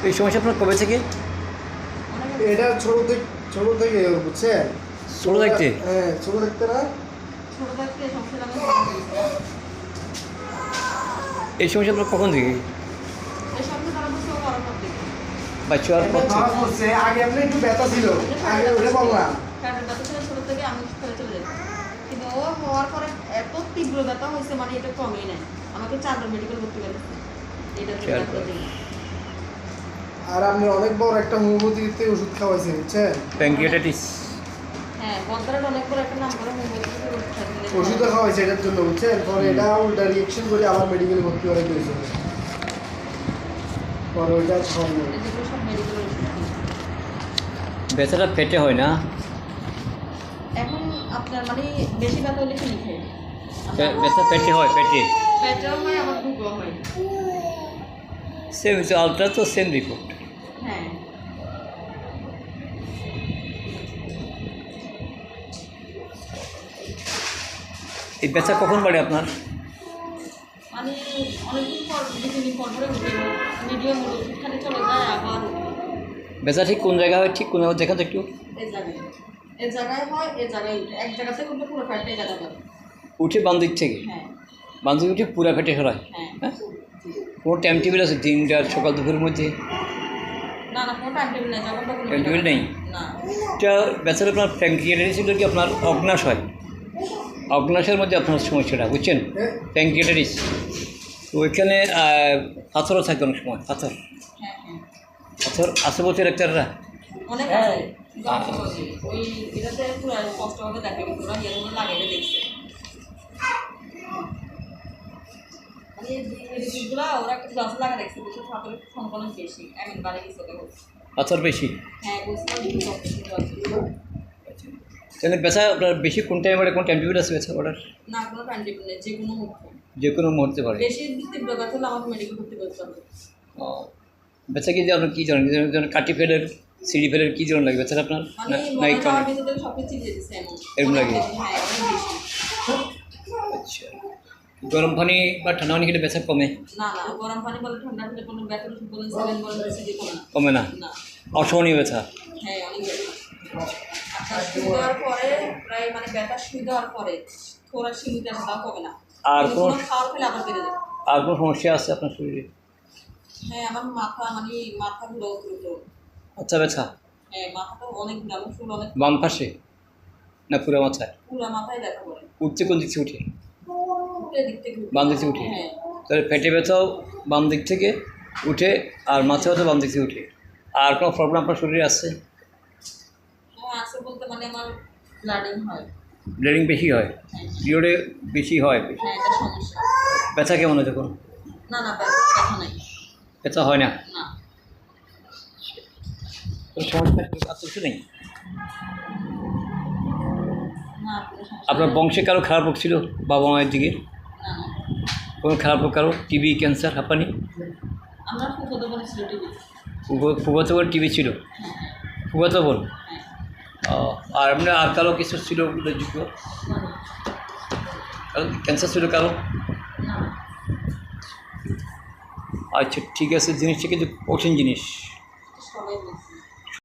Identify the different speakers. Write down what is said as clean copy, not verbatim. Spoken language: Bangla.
Speaker 1: এই সমস্যা আপনার কবে থেকে?
Speaker 2: এটা ছোট থেকে বুঝছেন?
Speaker 1: ছোট থাকতে?
Speaker 2: হ্যাঁ, ছোট থাকতে না।
Speaker 3: ছোট থাকতে সমস্যা আমি
Speaker 1: এই সমস্যা আপনার কখন থেকে?
Speaker 3: এই সবটা তারা বুঝতে পারার পর থেকে
Speaker 1: বাচ্চা হওয়ার পর থেকে?
Speaker 2: ধরা পড়ছে, আগে আপনি একটু ব্যথা ছিল, আগে ওটা বললাম।
Speaker 3: কারণ ব্যথা ছিল ছোট থেকে আমি ফেলে চলে যেতাম, কিন্তু ও হওয়ার পরে এত তীব্র ব্যথা হয়েছে মানে এটা কমেই নাই। আমাকে 4বার মেডিকেল ভর্তি করেছে এটা থেকে একটা দিন।
Speaker 2: আর আপনি অনেক বড় একটা হোমিওপ্যাথিতে ওষুধ খাওয়াইছেন বুঝছেন?
Speaker 1: প্যাঙ্কিয়াটাইটিস।
Speaker 3: হ্যাঁ বদরের অনেক বড় একটা নাম করে হোমিওপ্যাথি
Speaker 2: ওষুধও খাওয়াইছে এটার জন্য বুঝছেন? পরে এটা উল্টা রিয়েকশন করে আবার মেডিকেলে ভর্তি করাই দিয়েছে। পরে ওইটা খাওয়ানো।
Speaker 3: এগুলো সব মেডিকেলের ওষুধ।
Speaker 1: ব্যথাটা পেটে হয় না?
Speaker 3: এখন আপনার মানে বেশি ব্যথা হলে কি খাই?
Speaker 1: ব্যথা পেটে হয়, পেটে?
Speaker 3: পেটেও হয় আবার বুকও হয়।
Speaker 1: সেম হচ্ছে, আলট্রা তো সেম রিপোর্ট।
Speaker 3: হ্যাঁ
Speaker 1: এই ব্যথা কখন বাড়ে আপনার?
Speaker 3: মানে অনেকদিন পর 2-3 দিন পর পরে উঠে মিডিয়াম হলো ওষুধখানে চলে যায় আবার
Speaker 1: ব্যথা ঠিক কোন জায়গায় হয়, ঠিক কোন জায়গায় দেখা তো একটু?
Speaker 3: এই জায়গায় হয়, এই জায়গায় উঠে এক জায়গাতে উঠলে পুরো ফ্যাটটাই ব্যথা করে।
Speaker 1: উঠে বাম দিক থেকে?
Speaker 3: হ্যাঁ
Speaker 1: বাম দিকে উঠে পুরা পেটে সরায়?
Speaker 3: হ্যাঁ
Speaker 1: হ্যাঁ, কোনো টাইম টেবিল আছে? 3টার সকাল দুপুরের মধ্যে?
Speaker 3: না না কোনো টাইম টেবিল নেই, যখন তখন
Speaker 1: টাইম টেবিল নেই?
Speaker 3: না।
Speaker 1: এটা ব্যথাটা আপনার প্যাঙ্কিয়াটাইটিস ছিল কি আপনার অগ্নাশ হয়, অগ্নাশের মধ্যে আপনার সমস্যাটা বুঝছেন? প্যাঙ্কিয়াটাইটিস তো ওইখানে পাথরও থাকে অনেক সময়, পাথর
Speaker 3: হ্যাঁ হ্যাঁ
Speaker 1: পাথর আছে বলছে ডাক্তাররা?
Speaker 3: অনেক আছে ওই এটাতে পুরো কষ্ট হবে দেখা গেছে ওরা ইয়েগুলো লাগাইতে দেখছে মানে এই মেডিসিনগুলো ওরা একটা গ্লাস লাগা দেখছে বলছে ফাটলের সংক্রমণ বেশি এমন বাড়ে গেছে ওদের।
Speaker 1: পাথর বেশি?
Speaker 3: হ্যাঁ বুঝলাম
Speaker 1: তাহলে ব্যথা আপনার বেশি কোন টাইমে বাড়ে, কোন টাইম টেবিল আছে ব্যথা বাড়ার?
Speaker 3: না কোনো টাইম টেবিল নেই, যে কোনো মুহূর্তে
Speaker 1: যে কোনো মুহূর্তে বাড়ে?
Speaker 3: বেশি তীব্র ব্যথা হলে আমাকে মেডিকেল করতে বলতে হবে।
Speaker 1: ও, ব্যথা কি যে আপনার কী জানেন, যেমন কাটি ফেলের, সিঁড়ি ফেলের কী ধরনের লাগে ব্যথাটা আপনার?
Speaker 3: মানে
Speaker 1: না
Speaker 3: মনে যাওয়ার ভিতরে সব কিছু দিয়ে দিচ্ছে
Speaker 1: এরকম লাগে?
Speaker 3: হ্যাঁ অনেক বেশি।
Speaker 1: আচ্ছা, গরম পানি বা ঠান্ডা পানি খেলে ব্যথা কমে?
Speaker 3: না না গরম পানি বলে ঠান্ডা হলে কোনো ব্যথা ওষুধ বলেন সেলেন বলেন বেশি কমে না।
Speaker 1: কমে না?
Speaker 3: না
Speaker 1: অসহনীয় ব্যথা?
Speaker 3: হ্যাঁ অনেক ব্যথা। আপনার শুয়ে দেওয়ার পরে প্রায় মানে ব্যথা শুয়ে দেওয়ার পরে থোড়া শিমিতে আসে তাও কমে না।
Speaker 1: আর
Speaker 3: কিন্তু কোনো খাওয়ার খেলে আবার বেড়ে যায়।
Speaker 1: আর কোনো সমস্যা আছে আপনার শরীরে?
Speaker 3: হ্যাঁ আমার মাথা মানে মাথা ঘুরে দ্রুত।
Speaker 1: আচ্ছা, ব্যথা
Speaker 3: হ্যাঁ মাথাটা অনেক ঘুরে, আমার চুল অনেক
Speaker 1: বাম পাশে না পুরো মাথায়?
Speaker 3: পুরো মাথায় ব্যথা করে।
Speaker 1: উঠছে কোন দিক থেকে উঠে?
Speaker 3: উল্টো দিক থেকে
Speaker 1: বাম দিক থেকে উঠে?
Speaker 3: হ্যাঁ
Speaker 1: তাহলে পেটে ব্যথাও বাম দিক থেকে উঠে আর মাথা ব্যথাও বাম দিক থেকে উঠে। আর কোনো প্রবলেম আপনার শরীরে আছে?
Speaker 3: হ্যাঁ আছে বলতে মানে আমার ব্লাডিং হয়।
Speaker 1: ব্লিডিং বেশি হয়? পিরিয়ডে বেশি হয়?
Speaker 3: হ্যাঁ এটা সমস্যা।
Speaker 1: ব্যথা কেমন হয় তখন?
Speaker 3: না না ব্যথা নাই।
Speaker 1: ব্যথা হয় না?
Speaker 3: না
Speaker 1: কোনো সমস্যা আছে? কিছু নেই?
Speaker 3: না কোনো সমস্যা
Speaker 1: আপনার
Speaker 3: নেই।
Speaker 1: বংশে কারো খারাপ রোগ ছিল বাবা মায়ের দিকে?
Speaker 3: না না
Speaker 1: কোনো খারাপ রোগ কারো, টিবি, ক্যান্সার, হাঁপানি?
Speaker 3: আমরা ফুফাতো বোন ছিল টিভি।
Speaker 1: ফুফাতো বোন টিবি ছিল?
Speaker 3: হ্যাঁ
Speaker 1: ফুফাতো বোন?
Speaker 3: হ্যাঁ
Speaker 1: ও, আর এমনি আর কারো কিছু ছিল উল্লেখযোগ্য? ক্যান্সার ছিল কারো?
Speaker 3: না
Speaker 1: আচ্ছা ঠিক আছে, জিনিসটা কিন্তু কঠিন জিনিস।